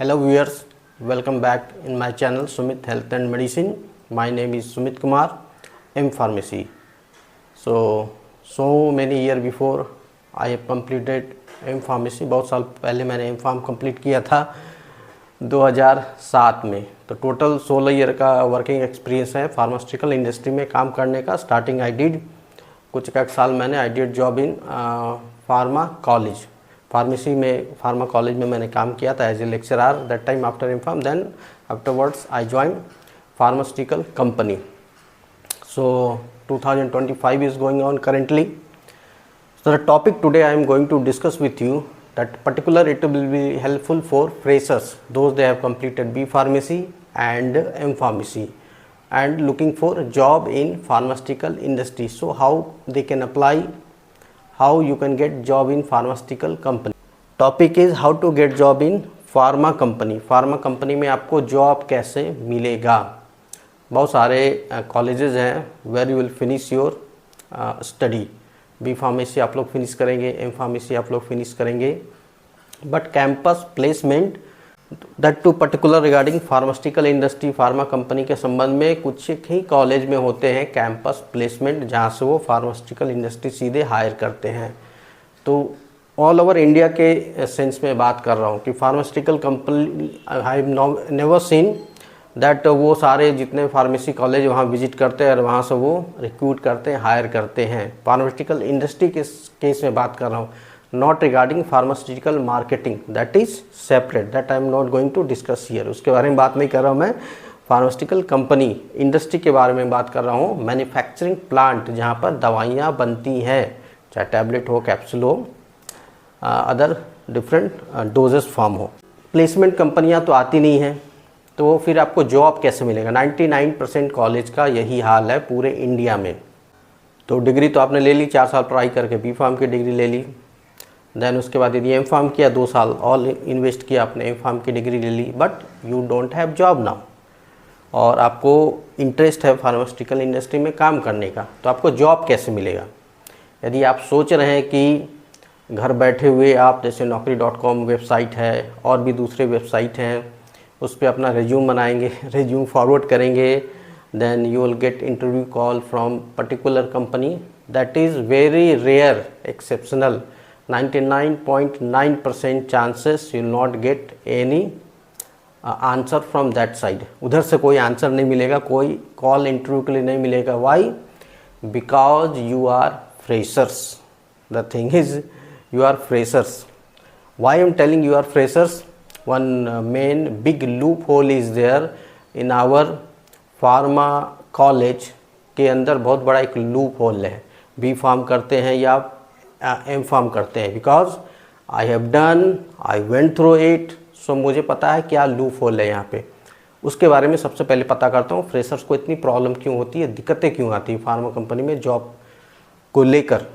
Hello viewers, welcome back in my channel Sumit Health and Medicine. My name is Sumit Kumar, M Pharmacy. So many year before I have completed M Pharmacy. बहुत साल पहले मैंने M Pharm complete किया था 2007 में। तो total 16 year का working experience है फार्मास्यूटिकल इंडस्ट्री में काम करने का। स्टार्टिंग आई डिड कुछ एक साल मैंने I did job in pharma college, pharmacy में फार्मा कॉलेज में मैंने काम किया था as a lecturer that time after M pharm. Then afterwards I join pharmaceutical company. So 2025 is going on currently. So the topic today I am going to discuss with you that particular it will be helpful for freshers, those they have completed B Pharmacy and M Pharmacy and looking for a job in pharmaceutical industry. So how they can apply, how you can get job in pharmaceutical company. Topic is how to get job in pharma company. Pharma company में आपको job कैसे मिलेगा। बहुत सारे colleges हैं where you will finish your study. B pharmacy आप लोग finish करेंगे, एम फार्मेसी आप लोग फिनिश करेंगे, but campus placement that too particular regarding pharmaceutical industry, pharma company के संबंध में कुछ ही कॉलेज में होते हैं कैंपस प्लेसमेंट, जहाँ से वो फार्मास्यूटिकल इंडस्ट्री सीधे हायर करते हैं। तो ऑल ओवर इंडिया के सेंस में बात कर रहा हूँ कि pharmaceutical company I have never seen that वो सारे जितने फार्मेसी कॉलेज वहाँ विजिट करते हैं और वहाँ से वो रिक्रूट करते हैं, हायर करते हैं। फार्मास्यूटिकल इंडस्ट्री के केस में बात कर रहा हूँ, not regarding pharmaceutical marketing, that is separate, that I am not going to discuss here. उसके बारे में बात नहीं कर रहा हूँ मैं। फार्मास्यूटिकल कंपनी इंडस्ट्री के बारे में बात कर रहा हूँ। मैन्युफैक्चरिंग प्लांट जहाँ पर दवाइयाँ बनती हैं, चाहे टैबलेट हो, कैप्सूल हो, अदर डिफरेंट डोजेस फॉर्म हो। प्लेसमेंट कंपनियाँ तो आती नहीं हैं, तो फिर आपको जॉब कैसे मिलेगा। 99% कॉलेज का यही हाल है पूरे इंडिया में। तो डिग्री तो आपने ले ली, 4 साल पढ़ाई करके बी फार्म की डिग्री ले ली। देन उसके बाद यदि एम फार्म किया, 2 साल ऑल इन्वेस्ट किया आपने, एम फार्म की डिग्री ले ली, but you don't have job now. और आपको इंटरेस्ट है फार्मास्यूटिकल इंडस्ट्री में काम करने का, तो आपको जॉब कैसे मिलेगा। यदि आप सोच रहे हैं कि घर बैठे हुए आप, जैसे naukri.com वेबसाइट है और भी दूसरे वेबसाइट हैं, उस पर अपना रिज्यूम बनाएंगे, रिज्यूम फॉरवर्ड करेंगे, then you will get interview call from particular company. That is very rare, exceptional. 99.9% chances you will not get any answer from that side. उधर से कोई आंसर नहीं मिलेगा, कोई कॉल इंटरव्यू के लिए नहीं मिलेगा। Why? Because you are freshers. The thing is you are freshers. Why I am telling you are freshers? One main big loophole is there in our pharma college के अंदर। बहुत बड़ा एक लूप होल है। बी फार्म करते हैं या M pharm करते हैं, because I have done, I went through it, so मुझे पता है क्या लूप होल है यहाँ पे। उसके बारे में सबसे पहले पता करता हूँ फ्रेशर्स को इतनी प्रॉब्लम क्यों होती है, दिक्कतें क्यों आती है फार्मा कंपनी में जॉब को लेकर।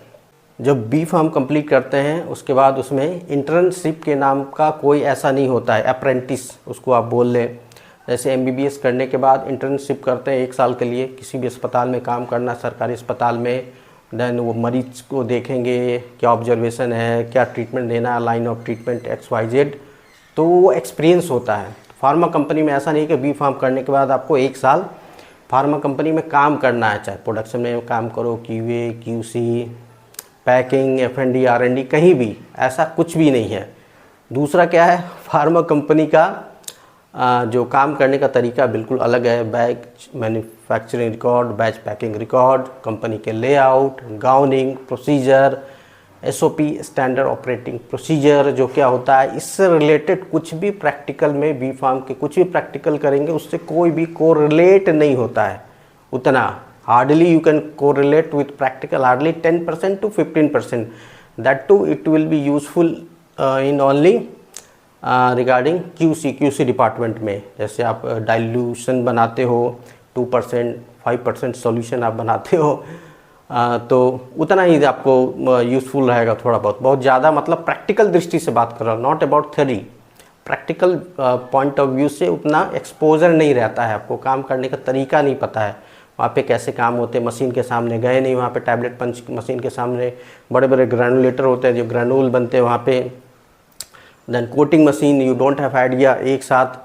जब बी फार्म कंप्लीट करते हैं उसके बाद उसमें इंटर्नशिप के नाम का कोई ऐसा नहीं होता है, अप्रेंटिस उसको आप बोल लें। जैसे एमबीबीएस करने के बाद इंटर्नशिप करते हैं 1 साल के लिए, किसी भी अस्पताल में काम करना, सरकारी अस्पताल में। देन वो मरीज को देखेंगे, क्या ऑब्जर्वेशन है, क्या ट्रीटमेंट देना है, लाइन ऑफ ट्रीटमेंट XYZ, तो वो एक्सपीरियंस होता है। फार्मा कंपनी में ऐसा नहीं कि बी फार्म करने के बाद आपको 1 साल फार्मा कंपनी में काम करना है, चाहे प्रोडक्शन में काम करो, QA QC, packing, F&D R&D, कहीं भी ऐसा कुछ भी नहीं है। दूसरा क्या है, फार्मा कंपनी का जो काम करने का तरीका बिल्कुल अलग है। Batch manufacturing record, batch packing record, company के layout, gowning procedure, SOP standard operating procedure जो क्या होता है, इससे रिलेटेड कुछ भी प्रैक्टिकल में बी फार्म के कुछ भी प्रैक्टिकल करेंगे उससे कोई भी कोरिलेट नहीं होता है उतना। Hardly you can correlate with practical, hardly 10% to 15%. That too it will be useful in only regarding QC department में। जैसे आप डाइल्यूशन बनाते हो, 2% 5% सॉल्यूशन आप बनाते हो, तो उतना ही आपको यूज़फुल रहेगा। थोड़ा बहुत ज़्यादा मतलब प्रैक्टिकल दृष्टि से बात कर रहा हूँ, not about theory. Practical point of view से उतना एक्सपोजर नहीं रहता है, आपको काम करने का तरीका नहीं पता है, वहाँ पे कैसे काम होते हैं। मशीन के सामने गए नहीं, वहाँ पे टैबलेट पंच मशीन के सामने बड़े बड़े ग्रैनुलेटर होते हैं, जो ग्रैनुल बनते हैं वहाँ पे then coating machine, you don't have idea, एक साथ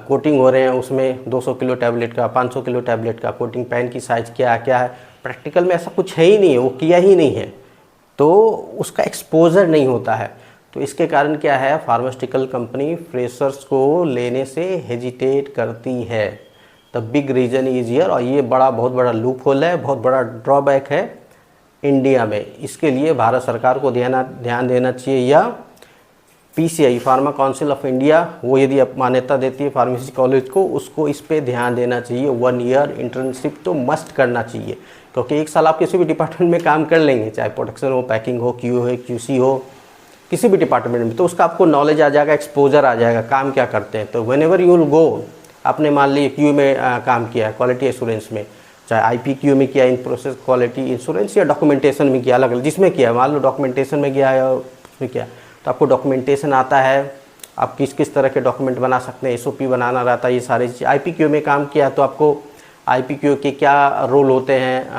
कोटिंग हो रहे हैं, उसमें 200 किलो टैबलेट का, 500 किलो टैबलेट का कोटिंग, पेन की साइज़ क्या है, प्रैक्टिकल में ऐसा कुछ है ही नहीं है, वो किया ही नहीं है, तो उसका एक्सपोजर नहीं होता है। तो इसके कारण क्या है, फार्मास्यूटिकल कंपनी फ्रेशर्स को लेने से हेजिटेट करती है। The big reason is here, और ये बहुत बड़ा लूप होल है, बहुत बड़ा ड्रॉबैक है इंडिया में। इसके लिए भारत सरकार को ध्यान देना चाहिए, या PCI pharma council of India, वो यदि मान्यता देती है फार्मेसी कॉलेज को, उसको इस पे ध्यान देना चाहिए। 1 ईयर इंटर्नशिप तो मस्ट करना चाहिए, क्योंकि 1 साल आप किसी भी डिपार्टमेंट में काम कर लेंगे, चाहे प्रोडक्शन हो, पैकिंग हो, QA हो, QC हो, किसी भी डिपार्टमेंट में, तो उसका आपको नॉलेज आ जाएगा, एक्सपोजर आ जाएगा, काम क्या करते हैं। तो when ever you will go, आपने मान ली QA में काम किया है, क्वालिटी एश्योरेंस में, चाहे IPQ में किया, इन प्रोसेस क्वालिटी इंश्योरेंस, या डॉक्यूमेंटेशन में किया, अलग अलग जिसमें किया, मान लो डॉक्यूमेंटेशन में गया है और उसमें किया, तो आपको डॉक्यूमेंटेशन आता है, आप किस किस तरह के डॉक्यूमेंट बना सकते हैं, SOP बनाना रहता है, ये सारी चीज़। IPQ में काम किया तो आपको IPQ के क्या रोल होते हैं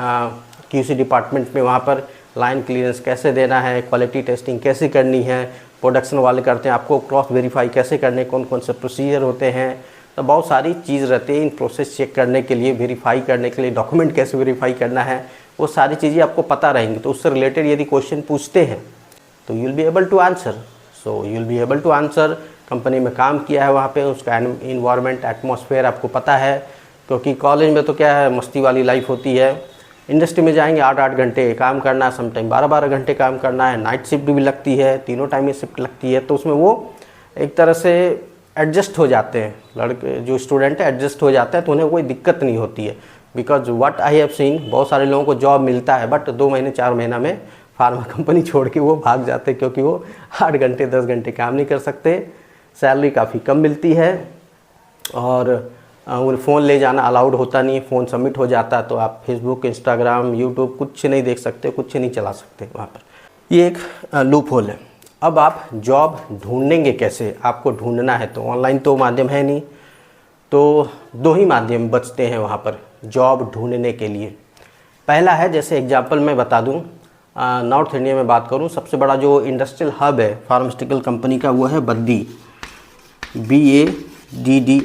QC डिपार्टमेंट में, वहाँ पर लाइन क्लियरेंस कैसे देना है, क्वालिटी टेस्टिंग कैसे करनी है, प्रोडक्शन वाले करते हैं, आपको क्रॉस वेरीफाई कैसे करने, कौन कौन से प्रोसीजर होते हैं, तो बहुत सारी चीज़ रहती है इन प्रोसेस चेक करने के लिए, वेरीफाई करने के लिए, डॉक्यूमेंट कैसे वेरीफाई करना है, वो सारी चीज़ें आपको पता रहेंगी। तो उससे रिलेटेड यदि क्वेश्चन पूछते हैं तो you will be able to answer. So you will be able to answer. Company में काम किया है, वहाँ पे उसका इन्वायरमेंट, एटमॉस्फेयर आपको पता है, क्योंकि कॉलेज में तो क्या है, मस्ती वाली लाइफ होती है। इंडस्ट्री में जाएंगे 8-8 घंटे काम करना है, समटाइम 12-12 घंटे काम करना है, नाइट शिफ्ट भी लगती है, तीनों टाइम में शिफ्ट लगती है, तो उसमें वो एक तरह से एडजस्ट हो जाते हैं, लड़के जो स्टूडेंट है एडजस्ट हो जाते हैं, तो उन्हें कोई दिक्कत नहीं होती है। Because what I have seen, बहुत सारे लोगों को जॉब मिलता है, बट 2 महीने 4 महीना में फार्मा कंपनी छोड़ के वो भाग जाते हैं, क्योंकि वो 8 घंटे 10 घंटे काम नहीं कर सकते, सैलरी काफ़ी कम मिलती है, और उन्हें फ़ोन ले जाना अलाउड होता नहीं है, फ़ोन सबमिट हो जाता है, तो आप फेसबुक, इंस्टाग्राम, यूट्यूब कुछ नहीं देख सकते, कुछ नहीं चला सकते वहाँ पर। ये एक लूप होल है। अब आप जॉब ढूंढेंगे कैसे, आपको ढूंढना है तो ऑनलाइन तो माध्यम है नहीं, तो 2 ही माध्यम बचते हैं वहाँ पर जॉब ढूंढने के लिए। पहला है, जैसे एग्जांपल मैं बता दूं, नॉर्थ इंडिया में बात करूं, सबसे बड़ा जो इंडस्ट्रियल हब है फार्मास्यूटिकल कंपनी का, वो है Baddi, BADDI,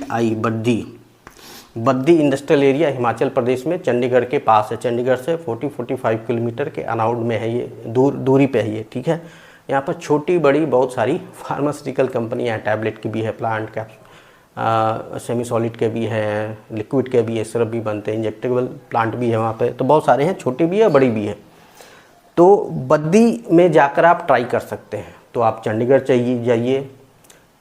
Baddi industrial area Himachal Pradesh में चंडीगढ़ के पास है। चंडीगढ़ से 40-45 किलोमीटर के अनाउट में है, ये दूरी पे है ये, ठीक है। यहाँ पर छोटी बड़ी बहुत सारी फार्मास्यूटिकल कंपनियाँ हैं, टैबलेट की भी है, प्लांट कैप्सूल, सेमी सॉलिड के भी हैं, लिक्विड के भी है, सिरप भी बनते हैं, इंजेक्टेबल प्लांट भी है वहाँ पे, तो बहुत सारे हैं, छोटी भी है बड़ी भी है। तो बद्दी में जाकर आप ट्राई कर सकते हैं। तो आप चंडीगढ़ जाइए,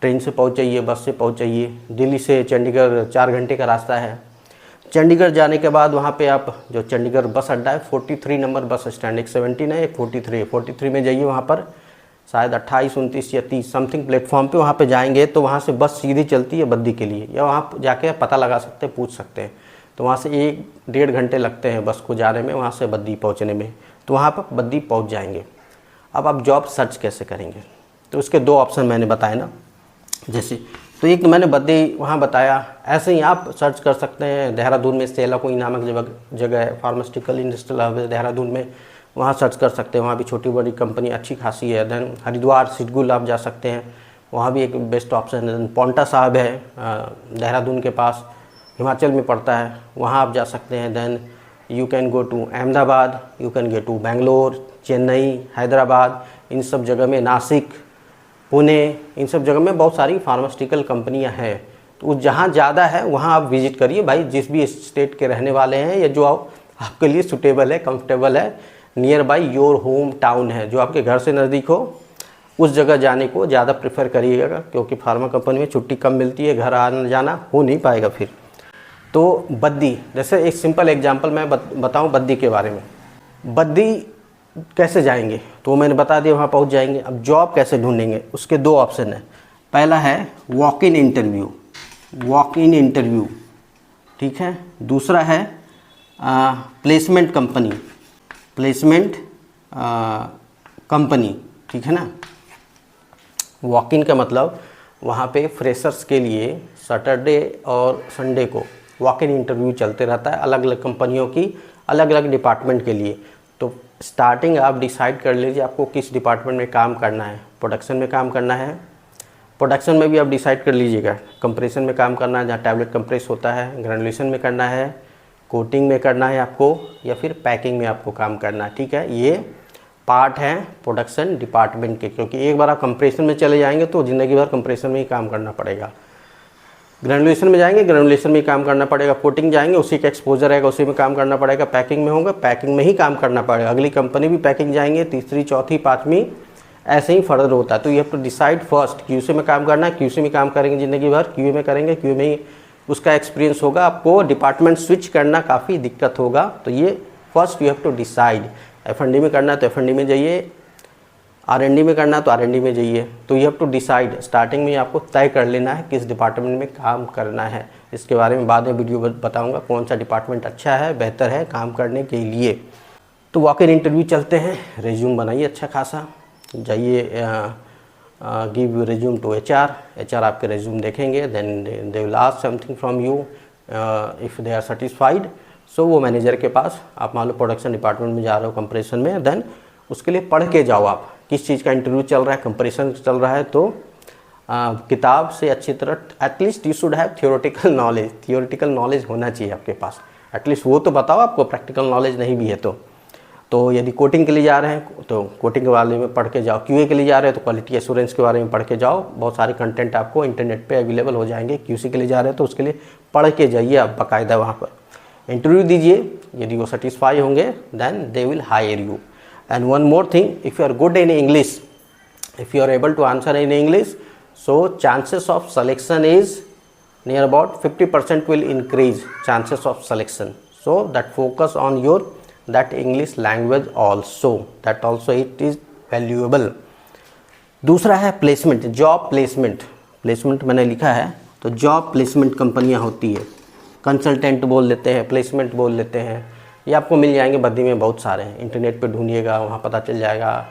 ट्रेन से पहुँच जाइए, बस से पहुँच जाइए। दिल्ली से चंडीगढ़ 4 घंटे का रास्ता है। चंडीगढ़ जाने के बाद वहाँ पे आप, जो चंडीगढ़ बस अड्डा है, 43 नंबर बस स्टैंड, एक 17 है, एक 43 में जाइए। वहाँ पर शायद 28, 29 या 30 समथिंग प्लेटफॉर्म पे वहाँ पे जाएंगे, तो वहाँ से बस सीधी चलती है बद्दी के लिए, या वहाँ जाके पता लगा सकते हैं, पूछ सकते हैं। तो वहाँ से 1-1.5 घंटे लगते हैं बस को जाने में, वहाँ से बद्दी पहुँचने में, तो वहाँ पर बद्दी पहुँच जाएंगे। अब आप जॉब सर्च कैसे करेंगे, तो उसके 2 ऑप्शन मैंने बताए ना, जैसे तो एक तो मैंने बद्दी वहाँ बताया, ऐसे ही आप सर्च कर सकते हैं। देहरादून में सेला कोई नामक जगह है, फार्मास्यूटिकल इंडस्ट्रियल हब है देहरादून में, वहाँ सर्च कर सकते हैं, वहाँ भी छोटी बड़ी कंपनी अच्छी खासी है। देन हरिद्वार सिडगुल आप जा सकते हैं, वहाँ भी एक बेस्ट ऑप्शन है। पौंटा साहब है देहरादून के पास, हिमाचल में पड़ता है, वहाँ आप जा सकते हैं। Then you can go to Ahmedabad, you can go to Bangalore, Chennai, Hyderabad, इन सब जगह में, नासिक, पुणे, इन सब जगह में बहुत सारी फार्मास्यूटिकल कंपनियां हैं। तो जहाँ ज़्यादा है वहाँ आप विजिट करिए भाई, जिस भी स्टेट के रहने वाले हैं, या जो आपके लिए सूटेबल है, कंफर्टेबल है, near by your home town है, जो आपके घर से नज़दीक हो, उस जगह जाने को ज़्यादा प्रेफर करिएगा, क्योंकि फार्मा कंपनी में छुट्टी कम मिलती है, घर आना जाना हो नहीं पाएगा फिर। तो बद्दी, जैसे एक सिंपल एग्जांपल मैं बताऊं बद्दी के बारे में। बद्दी कैसे जाएंगे, तो मैंने बता दिया, वहाँ पहुँच जाएंगे। अब जॉब कैसे ढूंढेंगे, उसके 2 ऑप्शन है। पहला है वॉक इन इंटरव्यू, ठीक है। दूसरा है प्लेसमेंट कंपनी, ठीक है ना। वॉक इन का मतलब वहाँ पे फ्रेशर्स के लिए सैटरडे और संडे को वॉक इन इंटरव्यू चलते रहता है, अलग अलग कंपनियों की, अलग अलग डिपार्टमेंट के लिए। तो स्टार्टिंग आप डिसाइड कर लीजिए आपको किस डिपार्टमेंट में काम करना है। प्रोडक्शन में काम करना है, प्रोडक्शन में भी आप डिसाइड कर लीजिएगा, कंप्रेशन में काम करना है जहाँ टैबलेट कंप्रेस होता है, ग्रेनुलेशन में करना है, कोटिंग में करना है आपको, या फिर पैकिंग में आपको काम करना है। ठीक है, ये पार्ट है प्रोडक्शन डिपार्टमेंट के, क्योंकि एक बार आप कंप्रेशन में चले जाएंगे तो ज़िंदगी भर कंप्रेशन में ही काम करना पड़ेगा। ग्रेनुलेशन में जाएंगे, ग्रेनुलेशन में ही काम करना पड़ेगा। कोटिंग जाएंगे, उसी का एक्सपोजर रहेगा, उसी में काम करना पड़ेगा। पैकिंग में होगा, पैकिंग में ही काम करना पड़ेगा। अगली कंपनी भी पैकिंग जाएंगे, तीसरी, चौथी, पाँचवीं, ऐसे ही फर्दर होता है। तो you have to decide first, QC में काम करना है, क्यूसी में काम करेंगे ज़िंदगी भर, क्यूए में करेंगे, क्यूए में ही उसका एक्सपीरियंस होगा। आपको डिपार्टमेंट स्विच करना काफ़ी दिक्कत होगा, तो ये first you have to decide. F&D में करना है तो F&D में जाइए, R&D में करना है तो R&D में जाइए। तो you have to decide, starting में आपको तय कर लेना है किस डिपार्टमेंट में काम करना है। इसके बारे में बाद में वीडियो बताऊंगा कौन सा डिपार्टमेंट अच्छा है, बेहतर है काम करने के लिए। तो वॉक इन इंटरव्यू चलते हैं। रेज्यूम बनाइए अच्छा खासा, जाइए गिव रेज्यूम टू HR आपके रेज्यूम देखेंगे, then they will ask something from you, if they are satisfied. So वो मैनेजर के पास, आप मान लो प्रोडक्शन डिपार्टमेंट में जा रहे हो कंप्रेशन में, देन उसके लिए पढ़ के जाओ आप किस चीज़ का इंटरव्यू चल रहा है, कंप्रेशन चल रहा है। तो किताब से अच्छी तरह at least you should have theoretical knowledge होना चाहिए आपके पास, एटलीस्ट वो तो बताओ आपको, प्रैक्टिकल नॉलेज नहीं भी है तो यदि कोटिंग के लिए जा रहे हैं तो कोटिंग के बारे में पढ़ के जाओ, QA के लिए जा रहे हैं तो क्वालिटी एश्योरेंस के बारे में पढ़ के जाओ। बहुत सारे कंटेंट आपको इंटरनेट पे अवेलेबल हो जाएंगे। QC के लिए जा रहे हैं तो उसके लिए पढ़ के जाइए आप बाकायदा, वहाँ पर इंटरव्यू दीजिए। यदि वो सेटिस्फाई होंगे then they will hire you. And one more thing, if you are good in English, if you are able to answer in English, so chances of selection is near about 50% will increase chances of selection. So that focus on your that English language also, that also it is valuable. दूसरा है placement, job placement मैंने लिखा है। तो job placement कंपनियां होती है, consultant बोल देते हैं, प्लेसमेंट बोल लेते हैं। ये आपको मिल जाएंगे बद्दी में, बहुत सारे हैं, इंटरनेट पे ढूंढिएगा वहाँ पता चल जाएगा।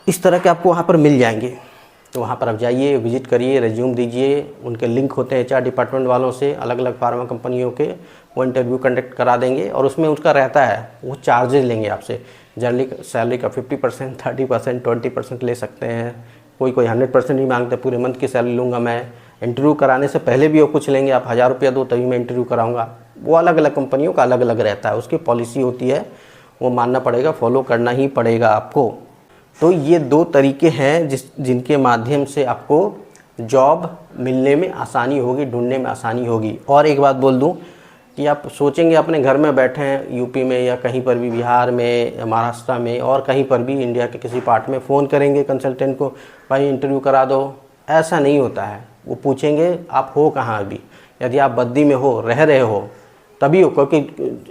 इस तरह के आपको वहाँ पर मिल जाएंगे। तो वहाँ पर आप जाइए, विजिट करिए, रेज्यूम दीजिए। उनके लिंक होते हैं HR डिपार्टमेंट वालों से, अलग अलग फार्मा कंपनियों के, वो इंटरव्यू कंडक्ट करा देंगे और उसमें उसका रहता है, वो चार्जेस लेंगे आपसे। जनरली सैलरी का 50%, 30%, 20% ले सकते हैं। कोई 100% ही मांगते, पूरे मंथ की सैलरी लूँगा मैं। इंटरव्यू कराने से पहले भी वो कुछ लेंगे, आप 1000 रुपया दो तभी मैं इंटरव्यू कराऊँगा। वो अलग अलग कंपनियों का अलग अलग रहता है, उसकी पॉलिसी होती है, वो मानना पड़ेगा, फॉलो करना ही पड़ेगा आपको। तो ये 2 तरीके हैं जिनके माध्यम से आपको जॉब मिलने में आसानी होगी, ढूंढने में आसानी होगी। और एक बात बोल दूं कि आप सोचेंगे अपने घर में बैठे हैं, यूपी में या कहीं पर भी, बिहार में, महाराष्ट्र में और कहीं पर भी, इंडिया के किसी पार्ट में फ़ोन करेंगे कंसल्टेंट को, भाई इंटरव्यू करा दो। ऐसा नहीं होता है। वो पूछेंगे आप हो कहाँ अभी, यदि आप बद्दी में हो, रह रहे हो तभी हो, क्योंकि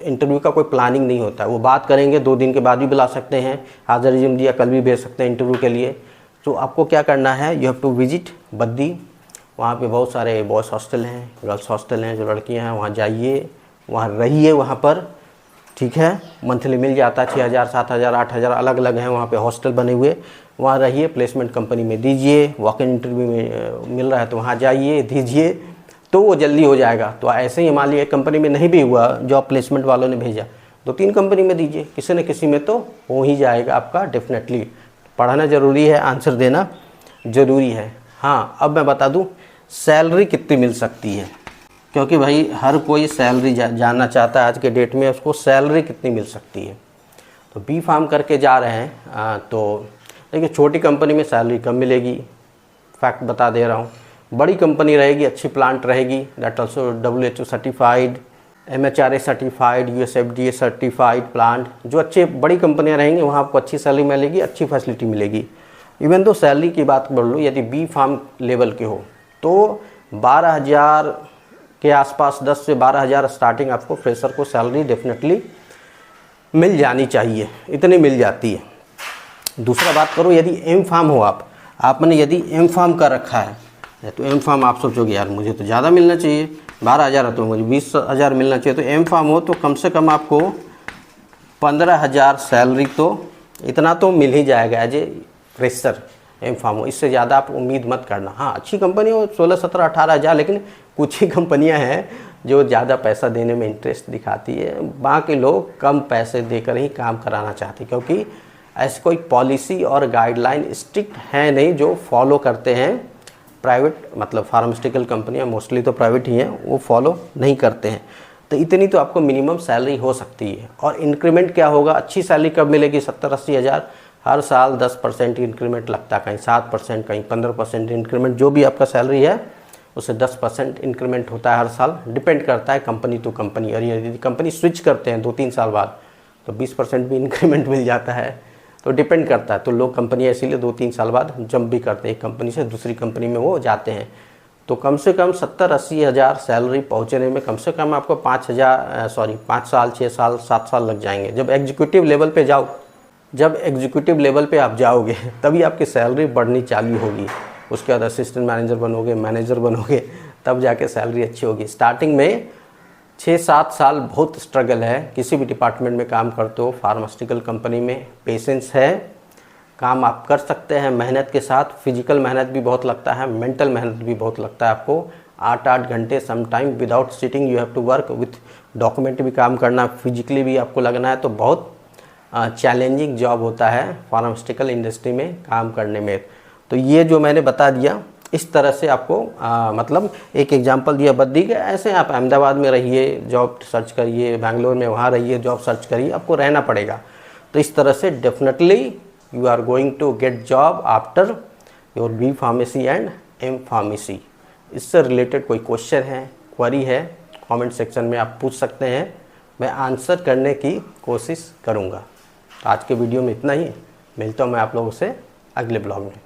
इंटरव्यू का कोई प्लानिंग नहीं होता है। वो बात करेंगे, 2 दिन के बाद भी बुला सकते हैं, आज रिज्यूम दिया कल भी भेज सकते हैं इंटरव्यू के लिए। तो आपको क्या करना है, you have to visit Baddi. वहाँ पे बहुत सारे बॉयज़ हॉस्टल हैं, गर्ल्स हॉस्टल हैं, जो लड़कियाँ हैं वहाँ जाइए, वहाँ रहिए वहाँ पर। ठीक है, मंथली मिल जाता है 6000, 7000, 8000 अलग अलग हैं वहाँ पे हॉस्टल बने हुए। वहाँ रहिए, प्लेसमेंट कंपनी में दीजिए, वॉक इन इंटरव्यू में मिल रहा है तो वहाँ जाइए, दीजिए, तो वो जल्दी हो जाएगा। तो ऐसे ही मान लीजिए एक कंपनी में नहीं भी हुआ, जॉब प्लेसमेंट वालों ने भेजा, 2-3 कंपनी में दीजिए, किसी न किसी में तो हो ही जाएगा आपका डेफिनेटली। पढ़ना ज़रूरी है, आंसर देना ज़रूरी है। हाँ, अब मैं बता दूं सैलरी कितनी मिल सकती है, क्योंकि भाई हर कोई सैलरी जानना चाहता है आज के डेट में, उसको सैलरी कितनी मिल सकती है। तो B फार्म करके जा रहे हैं तो देखिए, छोटी कंपनी में सैलरी कम मिलेगी, फैक्ट बता दे रहा हूँ। बड़ी कंपनी रहेगी, अच्छी प्लांट रहेगी, that also WHO certified, MHRA certified, USFDA certified plant, जो अच्छे बड़ी कंपनियां रहेंगी वहाँ आपको अच्छी सैलरी मिलेगी, अच्छी फैसिलिटी मिलेगी। इवन तो सैलरी की बात कर लो, यदि B फार्म लेवल के हो तो 12000 के आसपास, 10 से 12000 स्टार्टिंग आपको फ्रेशर को सैलरी डेफिनेटली मिल जानी चाहिए, इतनी मिल जाती है। दूसरा बात करो, यदि M फार्म हो आपने यदि M फार्म कर रखा है तो M फार्म आप सोचोगे यार मुझे तो ज़्यादा मिलना चाहिए, 12000 है तो मुझे 20000 मिलना चाहिए। तो M फार्म हो तो कम से कम आपको 15000 सैलरी, तो इतना तो मिल ही जाएगा as a fresher. M pharm हो, इससे ज़्यादा आप उम्मीद मत करना। हाँ, अच्छी कंपनी हो 16, 17, 18 लेकिन कुछ ही कंपनियां हैं जो ज़्यादा पैसा देने में इंटरेस्ट दिखाती है, बाकी लोग कम पैसे देकर ही काम कराना चाहते हैं, क्योंकि ऐसी कोई पॉलिसी और गाइडलाइन स्ट्रिक्ट है नहीं जो फॉलो करते हैं प्राइवेट मतलब फार्मास्यूटिकल कंपनियां मोस्टली तो प्राइवेट ही हैं, वो फॉलो नहीं करते हैं। तो इतनी तो आपको मिनिमम सैलरी हो सकती है। और इंक्रीमेंट क्या होगा, अच्छी सैलरी कब मिलेगी, 70-80 हज़ार हर साल 10% इंक्रीमेंट लगता है, कहीं 7%, कहीं 15% इंक्रीमेंट, जो भी आपका सैलरी है उससे 10% इंक्रीमेंट होता है हर साल, डिपेंड करता है कंपनी टू कंपनी। और यदि कंपनी स्विच करते हैं 2-3 साल बाद तो 20% भी इंक्रीमेंट मिल जाता है, तो डिपेंड करता है। तो लोग कंपनियाँ इसीलिए 2-3 साल बाद जंप भी करते हैं, एक कंपनी से दूसरी कंपनी में वो जाते हैं। तो कम से कम 70-80 हज़ार सैलरी पहुँचने में कम से कम आपको 5 साल, 6 साल, 7 साल लग जाएंगे। जब एग्जीक्यूटिव लेवल पे आप जाओगे तभी आपकी सैलरी बढ़नी चालू होगी। उसके बाद असिस्टेंट मैनेजर बनोगे, मैनेजर बनोगे, तब जाके सैलरी अच्छी होगी। स्टार्टिंग में 6-7 साल बहुत स्ट्रगल है। किसी भी डिपार्टमेंट में काम करते हो, फार्मास्यूटिकल कंपनी में पेशेंस है, काम आप कर सकते हैं मेहनत के साथ। फिजिकल मेहनत भी बहुत लगता है, मेंटल मेहनत भी बहुत लगता है आपको। 8-8 घंटे sometime without sitting you have to work with document भी काम करना, फिजिकली भी आपको लगना है। तो बहुत चैलेंजिंग जॉब होता है फार्मास्यूटिकल इंडस्ट्री में काम करने में। तो ये जो मैंने बता दिया, इस तरह से आपको मतलब एक एग्जांपल दिया बद्दी के, ऐसे आप अहमदाबाद में रहिए, जॉब सर्च करिए, बैंगलोर में वहाँ रहिए, जॉब सर्च करिए, आपको रहना पड़ेगा। तो इस तरह से definitely you are going to get job after your B Pharmacy and M Pharmacy। इससे रिलेटेड कोई क्वेश्चन है, क्वेरी है, कमेंट सेक्शन में आप पूछ सकते हैं, मैं आंसर करने की कोशिश करूँगा। तो आज के वीडियो में इतना ही, मिलता हूँ मैं आप लोगों से अगले ब्लॉग में।